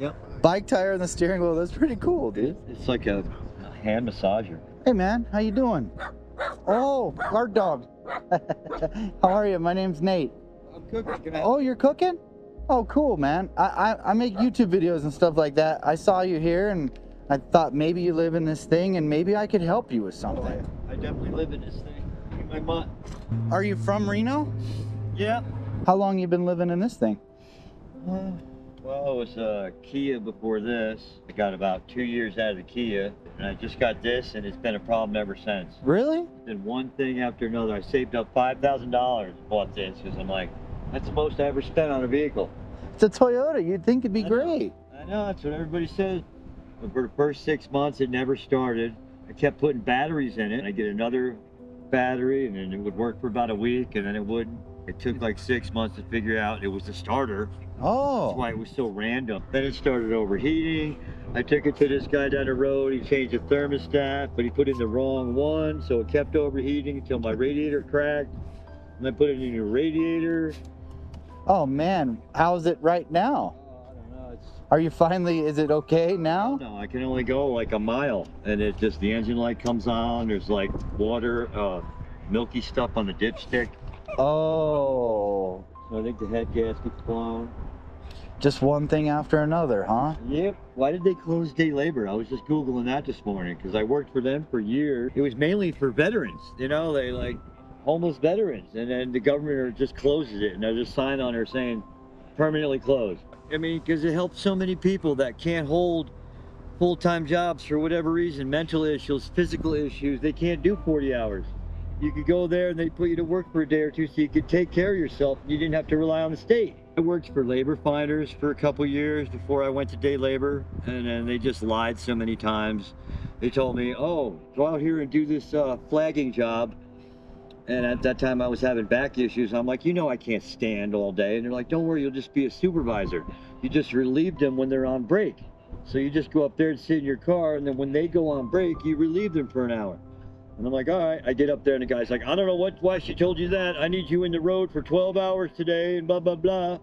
Yep. Bike tire in the steering wheel. That's pretty cool, dude. It's like a hand massager. Hey, man. How you doing? Oh, guard dog. How are you? My name's Nate. I'm cooking. Can I Oh, you're cooking? Oh, cool, man. I make YouTube videos and stuff like that. I saw you here, and I thought maybe you live in this thing, and maybe I could help you with something. I definitely live in this thing. Look at my mutt. Are you from Reno? Yeah. How long you been living in this thing? Well, it was Kia before this. I got about 2 years out of the Kia, and I just got this, and it's been a problem ever since. Really? Then one thing after another. I saved up $5,000 and bought this because I'm like, that's the most I ever spent on a vehicle. It's a Toyota. You'd think it'd be I know. great. I know, that's what everybody said. But for the first 6 months, it never started. I kept putting batteries in it. I get another battery, and then it would work for about a week, and then it wouldn't. It took like 6 months to figure out it was the starter. That's Oh. why it was so random. Then it started overheating. I took it to this guy down the road. He changed the thermostat, but he put in the wrong one, so it kept overheating until my radiator cracked. And I put it in a radiator. Oh, man. How's it right now? Oh, I don't know. Are you finally, is it okay now? No, I can only go like a mile, and it just, the engine light comes on. There's like water, milky stuff on the dipstick. Oh. So I think the head gasket's blown. Just one thing after another, huh? Yep. Why did they close day labor? I was just Googling that this morning because I worked for them for years. It was mainly for veterans, you know, they like homeless veterans. And then the government just closes it, and there's a sign on there saying permanently closed. I mean, because it helps so many people that can't hold full-time jobs for whatever reason, mental issues, physical issues. They can't do 40 hours. You could go there and they put you to work for a day or two so you could take care of yourself. You didn't have to rely on the state. I worked for labor finders for a couple years before I went to day labor, and then they just lied so many times. They told me, oh, go out here and do this flagging job. And at that time I was having back issues. I'm like, you know, I can't stand all day. And they're like, don't worry, you'll just be a supervisor. You just relieve them when they're on break. So you just go up there and sit in your car, and then when they go on break, you relieve them for an hour. And I'm like, all right. I get up there, and the guy's like, I don't know why she told you that. I need you in the road for 12 hours today, and blah, blah, blah.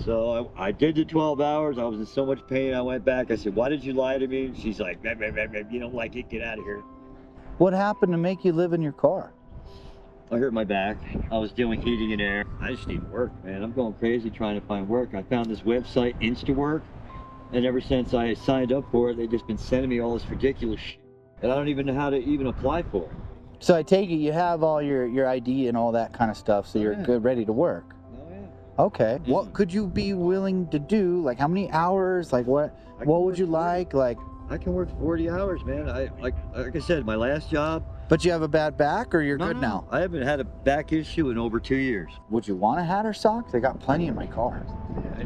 So I did the 12 hours. I was in so much pain. I went back. I said, why did you lie to me? And she's like, "Meh, meh, meh, meh. You don't like it, get out of here. What happened to make you live in your car? I hurt my back. I was doing heating and air. I just need work, man. I'm going crazy trying to find work. I found this website, InstaWork, and ever since I signed up for it, they've just been sending me all this ridiculous shit that I don't even know how to even apply for. So I take it you have all your ID and all that kind of stuff, so you're Yeah. good, ready to work. Oh, yeah. Okay. What could you be willing to do? Like how many hours? Like what I can would work you 40 like? Like, I can work 40 hours, man. Like I said, my last job. but you have a bad back or you're No, good no, now? I haven't had a back issue in over 2 years. Would you want a hat or socks? I got plenty in my car. Yeah,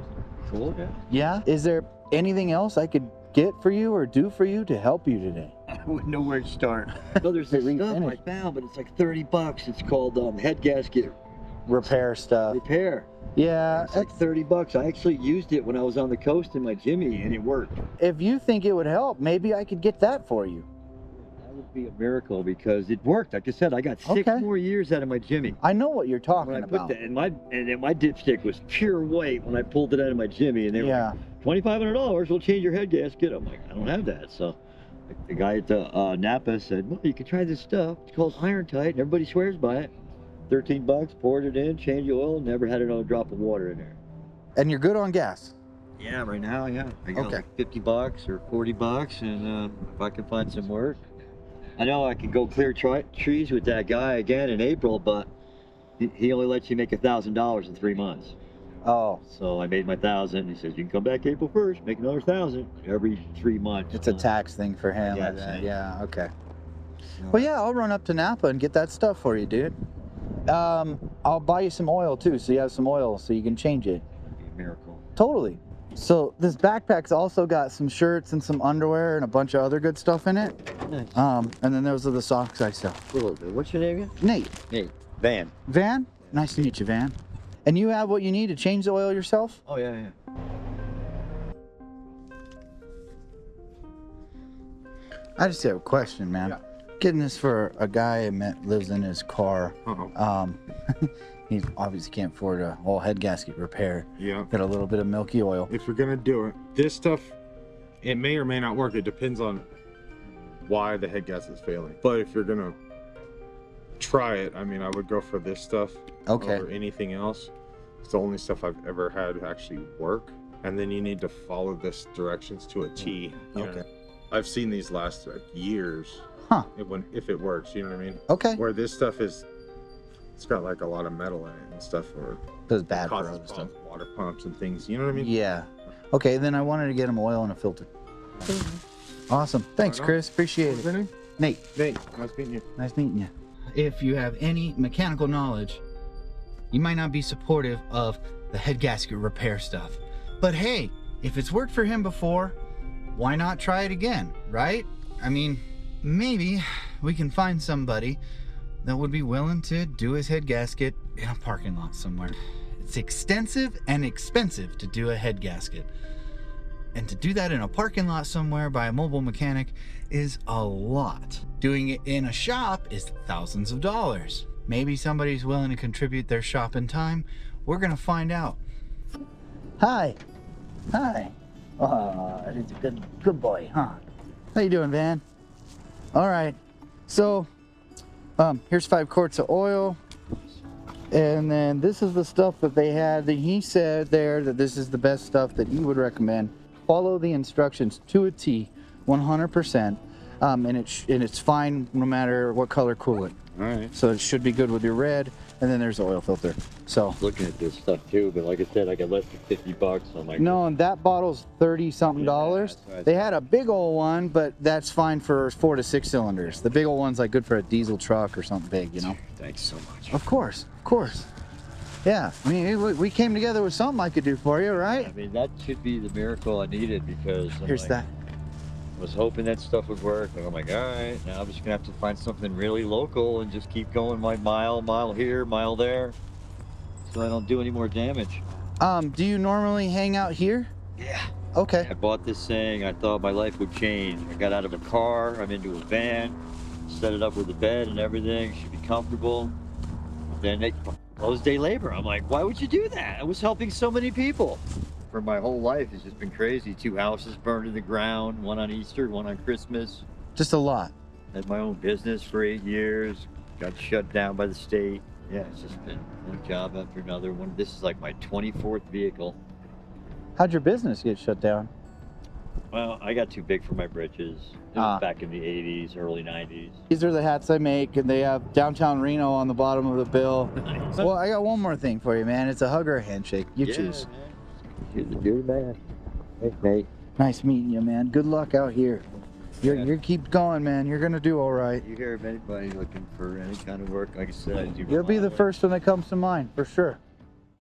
cool. Yeah. Yeah? Is there anything else I could get for you or do for you to help you today? I wouldn't know where to start. No, there's this Read stuff I finish. found, but it's like $30. It's called head gasket Repair stuff. repair. Yeah. It's like $30. I actually used it when I was on the coast in my Jimmy, and it worked. If you think it would help, maybe I could get that for you. That would be a miracle because it worked. Like I said, I got 6 Okay. more years out of my Jimmy. I know what you're talking When I put about. that in my, and then my dipstick was pure white when I pulled it out of my Jimmy, and they Yeah. were like, $2,500 will change your head gasket. I'm like, I don't have that. So the guy at the Napa said, well, you can try this stuff. It's called Iron Tight, and everybody swears by it. $13, poured it in, changed the oil, never had another drop of water in there. And you're good on gas. Yeah, right now, yeah. I got Okay. like $50 or $40, and if I can find some work. I know I can go clear trees with that guy again in April, but he only lets you make $1,000 in 3 months. Oh, So I made my 1,000. He says, you can come back April 1st, make another 1,000 every 3 months. it's a tax thing for him. Yeah, I bet. same. Yeah, okay. So, Well, yeah, I'll run up to Napa and get that stuff for you, dude. I'll buy you some oil too, so you have some oil so you can change it. it'd be a miracle. Totally. So this backpack's also got some shirts and some underwear and a bunch of other good stuff in it. Nice. And then those are the socks I sell. Cool. What's your name again? Nate, Hey, Van. Van? Nice to meet you, Van. And you have what you need to change the oil yourself? Oh, yeah, yeah. I just have a question, man. Yeah. Getting this for a guy I met lives in his car. Uh-oh. He obviously can't afford a whole head gasket repair. Yeah. Got a little bit of milky oil. If you're gonna do it, this stuff, it may or may not work. It depends on why the head gasket is failing. But if you're gonna try it, I mean, I would go for this stuff Okay. over anything else. It's the only stuff I've ever had actually work. And then you need to follow this directions to a T. You Okay. know? I've seen these last years. Huh. If it works, you know what I mean? Okay. Where this stuff is, it's got like a lot of metal in it and stuff, or That's bad for causes other stuff. water pumps and things. You know what I mean? Yeah. Okay, then I wanted to get him oil and a filter. Awesome. Thanks, Right on. Chris. Appreciate What's your it. name? Nate, Nate. Nice meeting you. nice meeting you. If you have any mechanical knowledge, you might not be supportive of the head gasket repair stuff. But hey, if it's worked for him before, why not try it again, right? I mean, maybe we can find somebody that would be willing to do his head gasket in a parking lot somewhere. It's extensive and expensive to do a head gasket. And to do that in a parking lot somewhere by a mobile mechanic is a lot. Doing it in a shop is thousands of dollars. Maybe somebody's willing to contribute their shopping time. We're gonna find out. Hi. Hi. Oh, it's a good boy, huh? How you doing, Van? All right. So, here's 5 quarts of oil. And then this is the stuff that they had. That he said there that this is the best stuff that he would recommend. Follow the instructions to a T, 100%. And it's fine no matter what color coolant. All right. So it should be good with your red. And then there's the oil filter. So Looking at this stuff too, but like I said, I got less than $50. So I'm like, no, and that bottle's 30 something Yeah, dollars. that's right. They had a big old one, but that's fine for 4 to 6 cylinders. The big old one's like good for a diesel truck or something big, you know. Thanks so much. Of course. Yeah, I mean, we came together with something I could do for you, I right? mean, that should be the miracle I needed because I'm Here's like, that. I was hoping that stuff would work. And I'm like, all right, now I'm just gonna have to find something really local and just keep going my mile here, mile there, so I don't do any more damage. Do you normally hang out here? Yeah. Okay. I bought this thing. I thought my life would change. I got out of a car. I'm into a van. Set it up with a bed and everything. Should be comfortable. Then they closed day labor. I'm like, why would you do that? I was helping so many people. For my whole life, it's just been crazy. 2 houses burned to the ground. One on Easter, one on Christmas. Just a lot. Had my own business for 8 years. Got shut down by the state. Yeah, it's just been one job after another. This is like my 24th vehicle. How'd your business get shut down? Well, I got too big for my britches. It was back in the 80s, early 90s. These are the hats I make, and they have downtown Reno on the bottom of the bill. Well, I got one more thing for you, man. It's a hug or a handshake. You choose. You're the man. Thanks, Nate. Nice meeting you, man. Good luck out here. You keep going, man. You're gonna do all right. You hear of anybody looking for any kind of work? Like I said, I do. You'll be the first one that comes to mind, for sure.